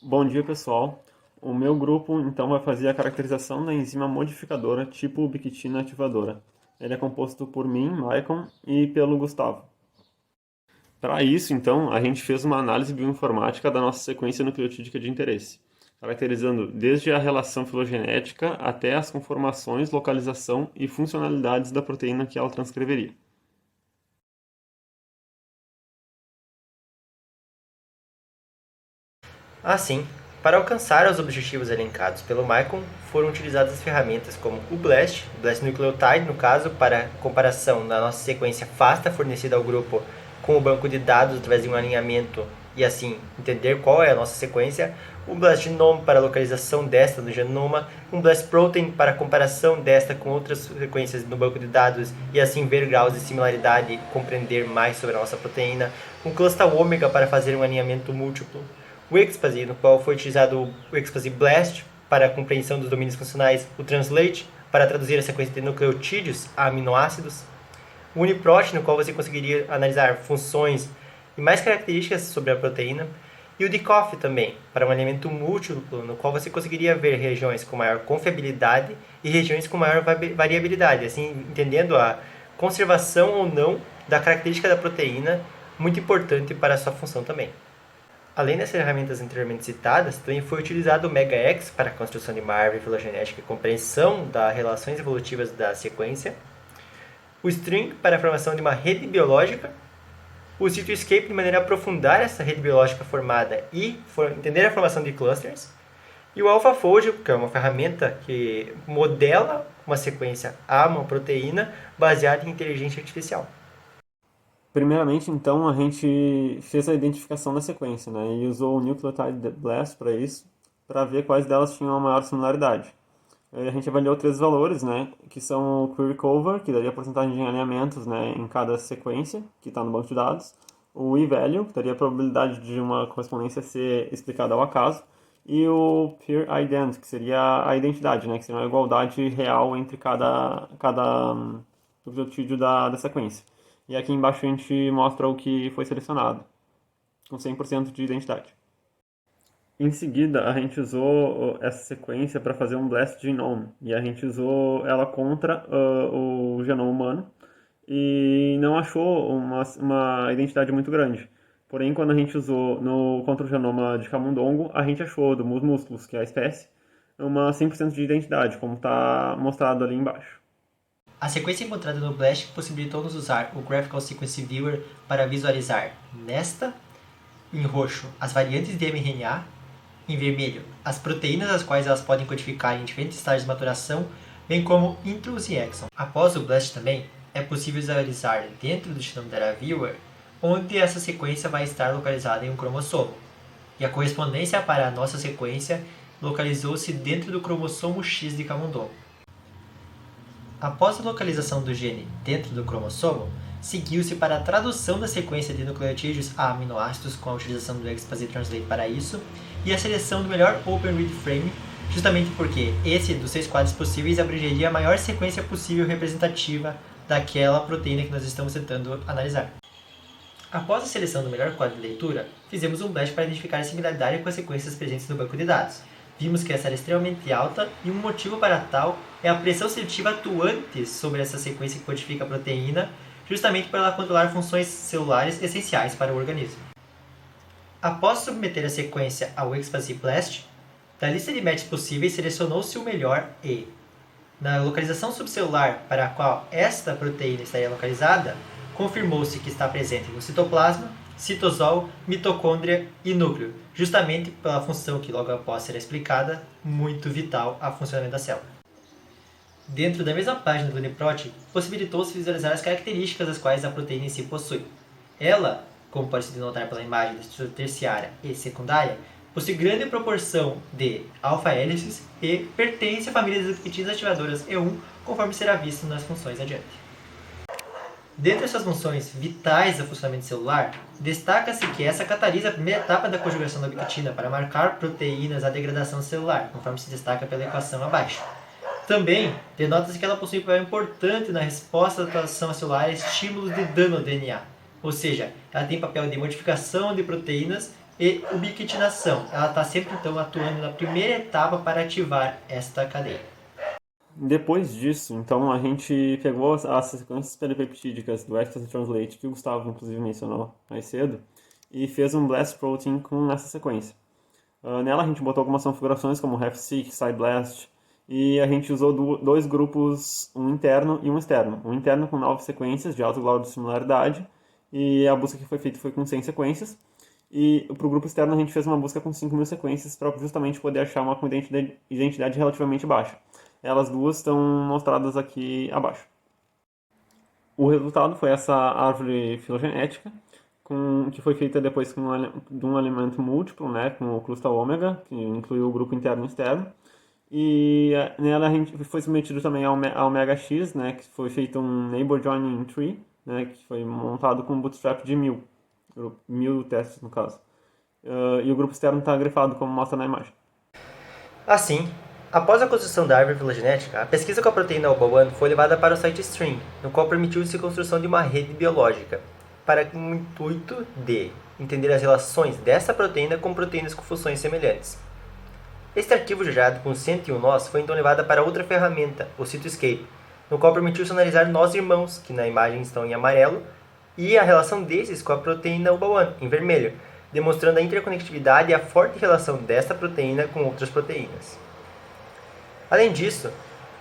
Bom dia, pessoal. O meu grupo, então, vai fazer a caracterização da enzima modificadora tipo ubiquitina ativadora. Ele é composto por mim, Maicon, e pelo Gustavo. Para isso, então, a gente fez uma análise bioinformática da nossa sequência nucleotídica de interesse, caracterizando desde a relação filogenética até as conformações, localização e funcionalidades da proteína que ela transcreveria. Assim, para alcançar os objetivos elencados pelo Maicon, foram utilizadas ferramentas como o BLAST Nucleotide, no caso, para comparação da nossa sequência FASTA fornecida ao grupo com o banco de dados através de um alinhamento e assim entender qual é a nossa sequência, o BLAST Genome para localização desta no genoma, um BLAST Protein para comparação desta com outras sequências no banco de dados e assim ver graus de similaridade e compreender mais sobre a nossa proteína, um Cluster Ômega para fazer um alinhamento múltiplo, o Expazy, no qual foi utilizado o Expazy Blast para a compreensão dos domínios funcionais, o Translate para traduzir a sequência de nucleotídeos a aminoácidos, o Uniprot, no qual você conseguiria analisar funções e mais características sobre a proteína, e o DCOF também, para um alinhamento múltiplo, no qual você conseguiria ver regiões com maior confiabilidade e regiões com maior variabilidade, assim entendendo a conservação ou não da característica da proteína, muito importante para a sua função também. Além das ferramentas anteriormente citadas, também foi utilizado o MegaX para a construção de uma árvore filogenética e compreensão das relações evolutivas da sequência, o String para a formação de uma rede biológica, o CytoEscape de maneira a aprofundar essa rede biológica formada e entender a formação de clusters, e o AlphaFold, que é uma ferramenta que modela uma sequência a uma proteína baseada em inteligência artificial. Primeiramente, então, a gente fez a identificação da sequência, né, e usou o Nucleotide Blast para isso, para ver quais delas tinham a maior similaridade. A gente avaliou três valores, né, que são o Query Cover, que daria a porcentagem de alinhamentos, né, em cada sequência que está no banco de dados, o E-Value, que daria a probabilidade de uma correspondência ser explicada ao acaso, e o Peer Ident, que seria a identidade, né, que seria uma igualdade real entre cada nucleotídeo da sequência. E aqui embaixo a gente mostra o que foi selecionado, com 100% de identidade. Em seguida, a gente usou essa sequência para fazer um blast genome, e a gente usou ela contra o genoma humano, e não achou uma identidade muito grande. Porém, quando a gente usou contra o genoma de camundongo, a gente achou do Mus musculus, que é a espécie, uma 100% de identidade, como está mostrado ali embaixo. A sequência encontrada no BLAST possibilitou-nos usar o Graphical Sequence Viewer para visualizar nesta, em roxo, as variantes de mRNA, em vermelho, as proteínas as quais elas podem codificar em diferentes estágios de maturação, bem como intros e exons. Após o BLAST também, é possível visualizar dentro do genoma Data Viewer onde essa sequência vai estar localizada em um cromossomo. E a correspondência para a nossa sequência localizou-se dentro do cromossomo X de camundongo. Após a localização do gene dentro do cromossomo, seguiu-se para a tradução da sequência de nucleotídeos a aminoácidos com a utilização do Expazy Translate para isso, e a seleção do melhor Open Read Frame, justamente porque esse dos 6 quadros possíveis abrangeria a maior sequência possível representativa daquela proteína que nós estamos tentando analisar. Após a seleção do melhor quadro de leitura, fizemos um blast para identificar a similaridade com as sequências presentes no banco de dados. Vimos que essa era extremamente alta e um motivo para tal é a pressão seletiva atuante sobre essa sequência que codifica a proteína, justamente para ela controlar funções celulares essenciais para o organismo. Após submeter a sequência ao Expazy Blast, da lista de matches possíveis selecionou-se o melhor e, na localização subcelular para a qual esta proteína estaria localizada, confirmou-se que está presente no citoplasma, citosol, mitocôndria e núcleo, justamente pela função que logo após será explicada, muito vital ao funcionamento da célula. Dentro da mesma página do Uniprot, possibilitou-se visualizar as características das quais a proteína em si possui. Ela, como pode se notar pela imagem da estrutura terciária e secundária, possui grande proporção de alfa-hélices e pertence à família das peptidas ativadoras E1, conforme será visto nas funções adiante. Dentre essas funções vitais do funcionamento celular, destaca-se que essa catalisa a primeira etapa da conjugação da ubiquitina para marcar proteínas à degradação celular, conforme se destaca pela equação abaixo. Também denota-se que ela possui um papel importante na resposta da atuação celular a estímulos de dano ao DNA, ou seja, ela tem papel de modificação de proteínas E ubiquitinação, ela está sempre então atuando na primeira etapa para ativar esta cadeia. Depois disso, então, a gente pegou as sequências peripeptídicas do Express Translate, que o Gustavo, inclusive, mencionou mais cedo, e fez um Blast Protein com essa sequência. Nela a gente botou algumas configurações como RefSeq, SciBlast, e a gente usou dois grupos, um interno e um externo. Um interno com 9 sequências de alto grau de similaridade, e a busca que foi feita foi com 100 sequências. E para o grupo externo a gente fez uma busca com 5.000 sequências para justamente poder achar uma com identidade relativamente baixa. Elas duas estão mostradas aqui abaixo. O resultado foi essa árvore filogenética, que foi feita depois de um elemento múltiplo, né, com o cluster ômega, que incluiu o grupo interno e externo. E nela a gente foi submetido também ao Omega X, né, que foi feito um Neighbor Joining Tree, né, que foi montado com um bootstrap de 1.000 testes no caso. E o grupo externo está grifado como mostra na imagem. Assim, após a construção da árvore filogenética, a pesquisa com a proteína OBA1 foi levada para o site String, no qual permitiu-se a construção de uma rede biológica, para o intuito de entender as relações dessa proteína com proteínas com funções semelhantes. Este arquivo gerado com 101 nós foi então levado para outra ferramenta, o Cytoscape, no qual permitiu-se analisar nós irmãos, que na imagem estão em amarelo, e a relação desses com a proteína UBA1, em vermelho, demonstrando a interconectividade e a forte relação desta proteína com outras proteínas. Além disso,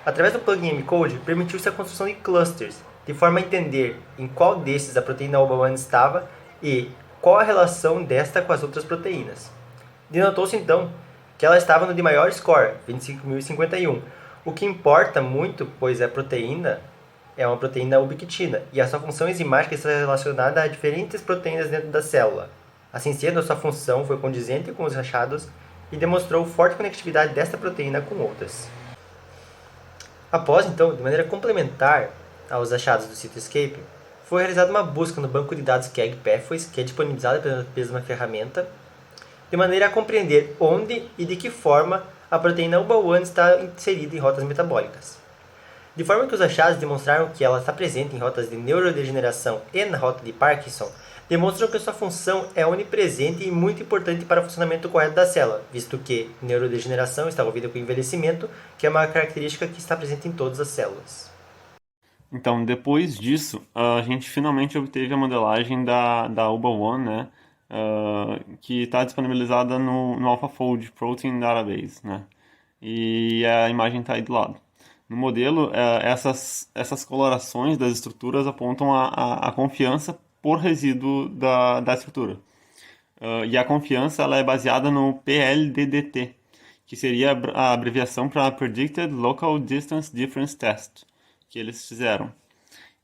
através do plugin MCode, permitiu-se a construção de clusters, de forma a entender em qual desses a proteína UBA1 estava e qual a relação desta com as outras proteínas. Denotou-se então que ela estava no de maior score, 25.051, o que importa muito, pois a proteína é uma proteína ubiquitina e a sua função enzimática está relacionada a diferentes proteínas dentro da célula. Assim sendo, a sua função foi condizente com os achados e demonstrou forte conectividade desta proteína com outras. Após, então, de maneira complementar aos achados do Cytoscape, foi realizada uma busca no banco de dados KEGG Pathways, que é disponibilizada pela mesma ferramenta, de maneira a compreender onde e de que forma a proteína UBA1 está inserida em rotas metabólicas. De forma que os achados demonstraram que ela está presente em rotas de neurodegeneração e na rota de Parkinson, demonstram que sua função é onipresente e muito importante para o funcionamento correto da célula, visto que neurodegeneração está envolvida com envelhecimento, que é uma característica que está presente em todas as células. Então, depois disso, a gente finalmente obteve a modelagem da UBA1, né, que está disponibilizada no AlphaFold Protein Database, né, e a imagem está aí do lado. No modelo, essas colorações das estruturas apontam a confiança por resíduo da estrutura. E a confiança ela é baseada no PLDDT, que seria a abreviação para Predicted Local Distance Difference Test, que eles fizeram.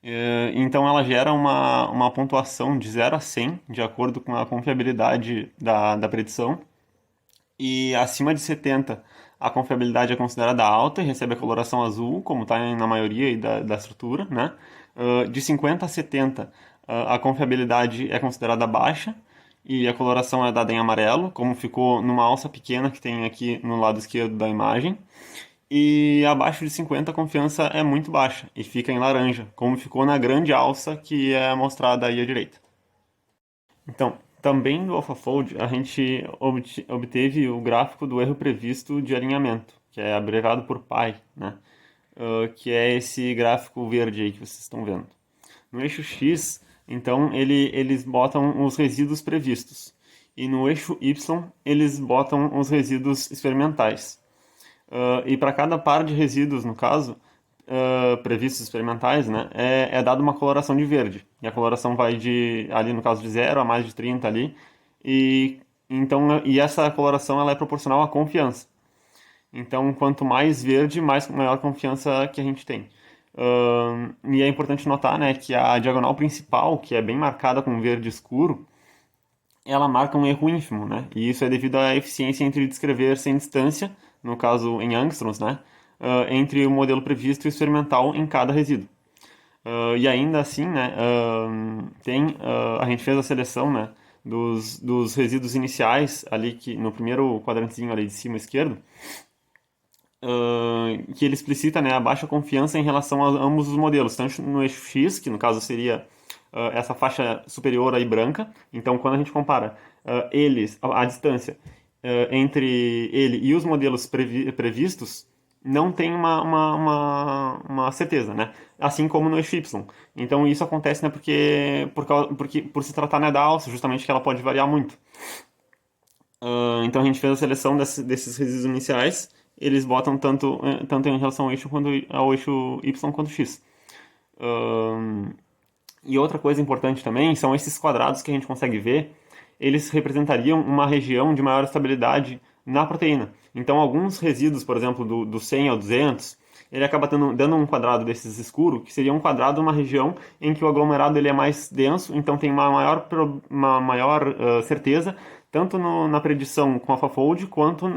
Então ela gera uma pontuação de 0 a 100, de acordo com a confiabilidade da predição. E acima de 70, a confiabilidade é considerada alta e recebe a coloração azul, como está na maioria aí da estrutura, né? De 50 a 70, a confiabilidade é considerada baixa e a coloração é dada em amarelo, como ficou numa alça pequena que tem aqui no lado esquerdo da imagem. E abaixo de 50 a confiança é muito baixa e fica em laranja, como ficou na grande alça que é mostrada aí à direita. Então, também no AlphaFold a gente obteve o gráfico do erro previsto de alinhamento, que é abreviado por pi, né? Que é esse gráfico verde aí que vocês estão vendo. No eixo X, então, eles botam os resíduos previstos. E no eixo Y, eles botam os resíduos experimentais. E para cada par de resíduos, no caso, previstos experimentais, né, é dada uma coloração de verde. E a coloração vai ali no caso de 0 a mais de 30 ali. E essa coloração ela é proporcional à confiança. Então, quanto mais verde, maior confiança que a gente tem. E é importante notar, né, que a diagonal principal, que é bem marcada com verde escuro, ela marca um erro ínfimo, né? E isso é devido à eficiência entre descrever sem distância, no caso em angstroms, né? Entre o modelo previsto e o experimental em cada resíduo. E ainda assim, né, a gente fez a seleção, né, dos resíduos iniciais, ali no primeiro quadrantezinho ali de cima esquerdo, que ele explicita, né, a baixa confiança em relação a ambos os modelos, tanto no eixo X, que no caso seria essa faixa superior aí branca. Então, quando a gente compara a distância entre ele e os modelos previstos, não tem uma certeza, né? Assim como no eixo Y. Então isso acontece, né, porque por se tratar, né, da alça, justamente que ela pode variar muito. Então a gente fez a seleção desses resíduos iniciais, eles botam tanto em relação ao eixo Y quanto X. E outra coisa importante também são esses quadrados que a gente consegue ver, eles representariam uma região de maior estabilidade na proteína. Então, alguns resíduos, por exemplo, do 100 ao 200, ele acaba dando um quadrado desses escuro, que seria um quadrado numa região em que o aglomerado ele é mais denso, então tem uma maior certeza, tanto na predição com AlphaFold, quanto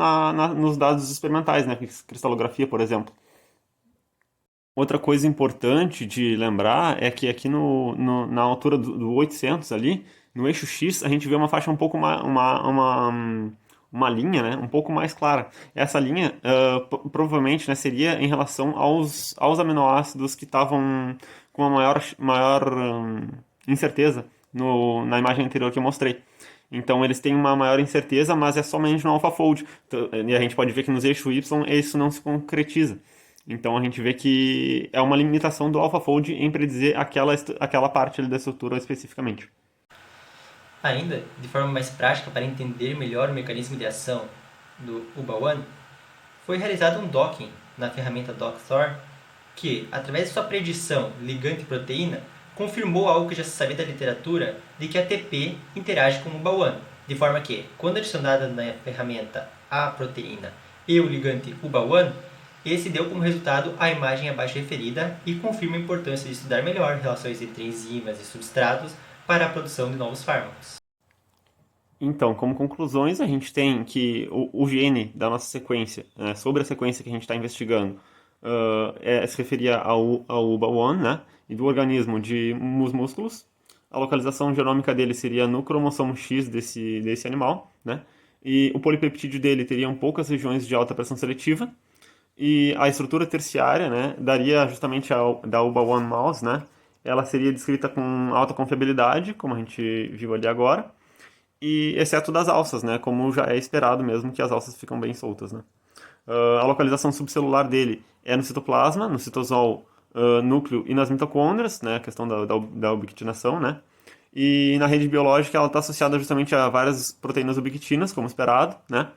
nos dados experimentais, né, cristalografia, por exemplo. Outra coisa importante de lembrar é que aqui na altura do 800 ali, no eixo X, a gente vê uma faixa um pouco uma linha, né, um pouco mais clara. Essa linha provavelmente, né, seria em relação aos aminoácidos que estavam com uma maior incerteza na imagem anterior que eu mostrei. Então eles têm uma maior incerteza, mas é somente no AlphaFold. E a gente pode ver que nos eixos Y isso não se concretiza. Então a gente vê que é uma limitação do AlphaFold em predizer aquela parte ali da estrutura especificamente. Ainda, de forma mais prática para entender melhor o mecanismo de ação do UBA1, foi realizado um docking na ferramenta DocThor que, através de sua predição ligante-proteína, confirmou algo que já se sabia da literatura de que a ATP interage com o UBA1, de forma que, quando adicionada na ferramenta a proteína e o ligante UBA1, esse deu como resultado a imagem abaixo referida e confirma a importância de estudar melhor relações entre enzimas e substratos para a produção de novos fármacos. Então, como conclusões, a gente tem que o gene da nossa sequência, né, sobre a sequência que a gente está investigando, se referia ao UBA1, né, e do organismo dos músculos. A localização genômica dele seria no cromossomo X desse animal, né, e o polipeptídeo dele teria poucas regiões de alta pressão seletiva, e a estrutura terciária, né, daria justamente da UBA1 mouse, né, ela seria descrita com alta confiabilidade, como a gente viu ali agora, e exceto das alças, né, como já é esperado mesmo que as alças ficam bem soltas, né. A localização subcelular dele é no citoplasma, no citosol, núcleo e nas mitocôndrias, né, a questão da ubiquitinação, né. E na rede biológica ela está associada justamente a várias proteínas ubiquitinas, como esperado, né.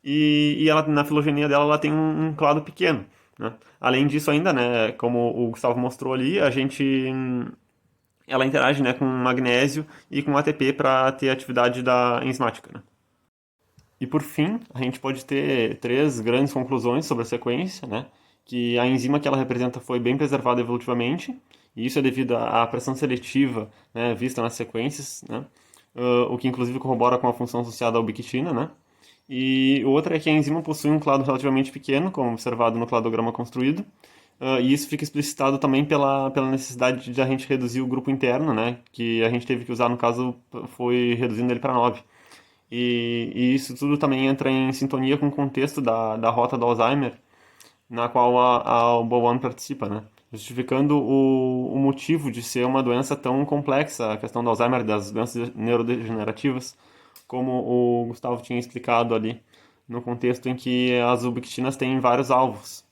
E ela, na filogenia dela ela tem um clado pequeno, né. Além disso ainda, né, como o Gustavo mostrou ali, ela interage, né, com magnésio e com ATP para ter atividade enzimática, né? E por fim, a gente pode ter três grandes conclusões sobre a sequência, né? Que a enzima que ela representa foi bem preservada evolutivamente, e isso é devido à pressão seletiva, né, vista nas sequências, né? O que inclusive corrobora com a função associada à ubiquitina, né? E outra é que a enzima possui um clado relativamente pequeno, como observado no cladograma construído, e isso fica explicitado também pela necessidade de a gente reduzir o grupo interno, né? Que a gente teve que usar, no caso, foi reduzindo ele para 9. E isso tudo também entra em sintonia com o contexto da rota do Alzheimer, na qual a UBA1 participa, né? Justificando o motivo de ser uma doença tão complexa, a questão do Alzheimer, das doenças neurodegenerativas, como o Gustavo tinha explicado ali, no contexto em que as ubiquitinas têm vários alvos.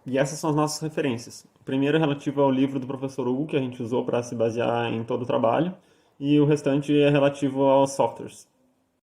E essas são as nossas referências. O primeiro é relativo ao livro do professor Hugo, que a gente usou para se basear em todo o trabalho, e o restante é relativo aos softwares.